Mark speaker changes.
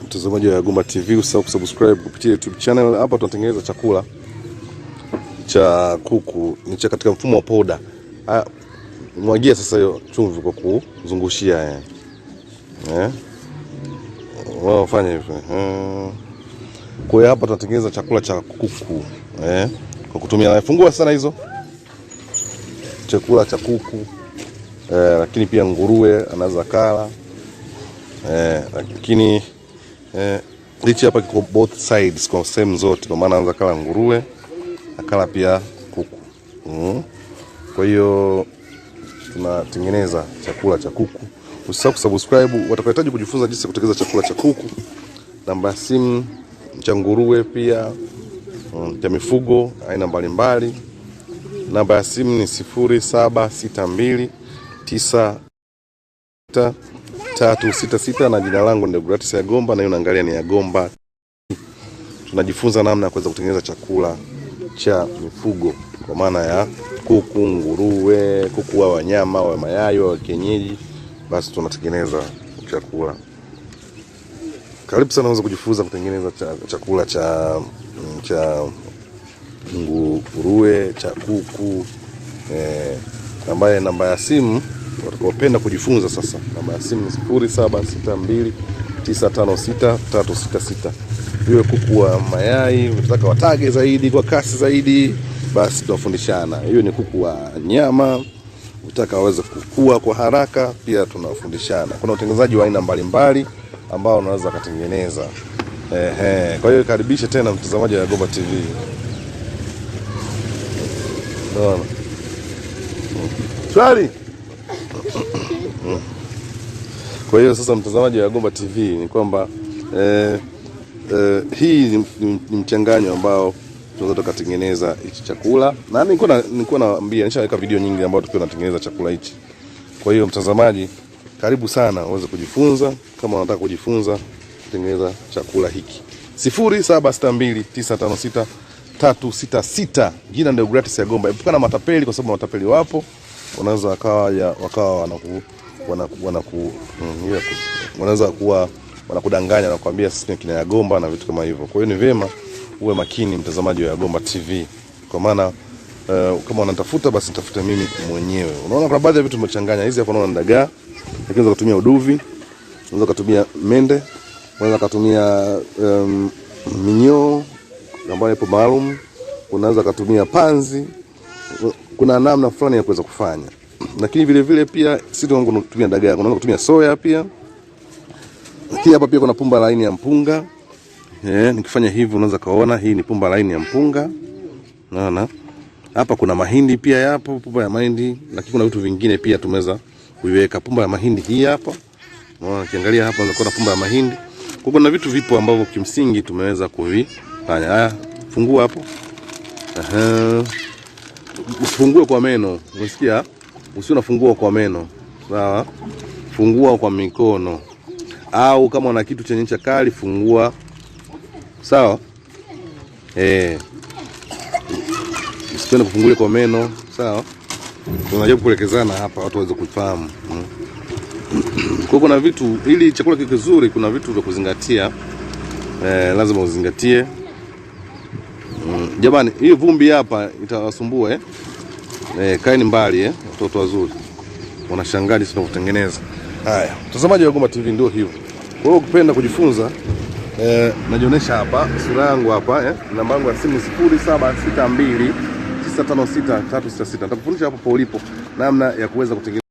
Speaker 1: Mtazamaji wa Gomba TV, usahau kusubscribe kupitia YouTube channel. Hapa tunatengeneza chakula cha kuku, ni cha katika mfumo wa powder. Mwagia sasa hiyo chumvi kwa kuzungushia wao fanya hivyo. Kwa hiyo hapa tunatengeneza chakula cha kuku kwa kutumia fungua sana hizo. Chakula cha kuku lakini pia nguruwe anaweza kala lakini lichi hapa kiko both sides kwa sehemu zote, kwa maana anaweza kala nguruwe akala pia kuku. Kwa hiyo tunatengeneza chakula cha kuku. Usisahau kusubscribe. Watakaohitaji kujifunza jinsi ya kutengeneza chakula cha kuku, namba ya simu cha nguruwe pia cha mifugo aina mbalimbali, namba ya simu ni 0762966366 na jina langu ni Deogratias Yagomba na unaangalia ni Yagomba. Tunajifunza namna ya kuweza kutengeneza chakula cha mifugo kwa maana ya kuku, nguruwe, kuku wa wanyama, wa mayai, wa kienyeji, basi tunatengeneza chakula. Karibu sana uweze kujifunza kutengeneza chakula cha nguruwe, cha kuku. Ambaye namba ya simu watakapenda kujifunza sasa, namba ya simu ni 0762956366. Iwe kuku wa mayai, unataka watage zaidi kwa kasi zaidi, basi tunafundishana. Hiyo ni kuku wa nyama, unataka waweze kukua kwa haraka, pia tunafundishana. Kuna utengenezaji wa aina mbalimbali ambao unaweza kutengeneza. Kwa hiyo karibisha tena mtazamaji wa Gomba TV. Naona swali. Kwa hiyo sasa mtazamaji wa Gomba TV ni kwamba hii ni mchanganyo ambao tunaweza kutengeneza hichi chakula, na nilikuwa naambia nishaweka video nyingi ambazo tukiwa tunatengeneza chakula hichi. Kwa hiyo mtazamaji, karibu sana uweze kujifunza. Kama unataka kujifunza kutengeneza chakula hiki, 0762956366. Jina ndio Deogratias Yagomba. Epukana matapeli, kwa sababu matapeli wapo, wanaweza wakawa wanaweza kuwa wanakudanganya na kukwambia sisi ni kina Yagomba na vitu kama hivyo. Kwa hiyo ni vyema uwe makini mtazamaji wa Yagomba TV, kwa maana kama unatafuta basi nitafute mimi mwenyewe. Unaona kuna baadhi ya vitu tumechanganya. Hizi hapa unaona dagaa, lakini unaweza kutumia uduvi, unaweza kutumia mende, unaweza kutumia minyoo ambayo ipo maalum, unaweza kutumia panzi. Kuna namna fulani ya kuweza kufanya. Lakini vile vile pia sisi tunatumia dagaa, unaweza kutumia soya pia. Lakini hapa pia kuna pumba laini ya mpunga. Nikifanya hivi unaweza kaona hii ni pumba laini ya mpunga. Unaona? Hapa kuna mahindi pia yapo, pumba ya mahindi, lakini kuna vitu vingine pia tumeweza kuiweka. Pumba ya mahindi hii hapa. Unaona, ukiangalia hapa unaweza kuona pumba ya mahindi. Kwa kuna vitu vipo ambavyo kimsingi tumeweza kuvifanya. Haya, fungua hapo. Usifungue kwa meno. Unasikia? Usiunafungua kwa meno. Sawa? Fungua kwa mikono. Au kama una kitu chenye ncha kali fungua. Sawa? Usipende kufungulia kwa meno. Sawa? Tunajaribu kuelekezana hapa watu waweze kufahamu. Kwa kuna vitu, ili chakula kiwe kizuri, kuna vitu vya kuzingatia. Lazima uzingatie. Jamani, hii vumbi hapa itawasumbua kaeni mbali watoto wazuri. Wanashangaa jinsi tunavyotengeneza. Haya, mtazamaji wa Gomba TV ndio hivyo. Kwa hiyo ukipenda kujifunza najionyesha hapa sura yangu hapa namba yangu ya simu 0762956366. Nitakufundisha hapo ulipo namna ya kuweza kutengeneza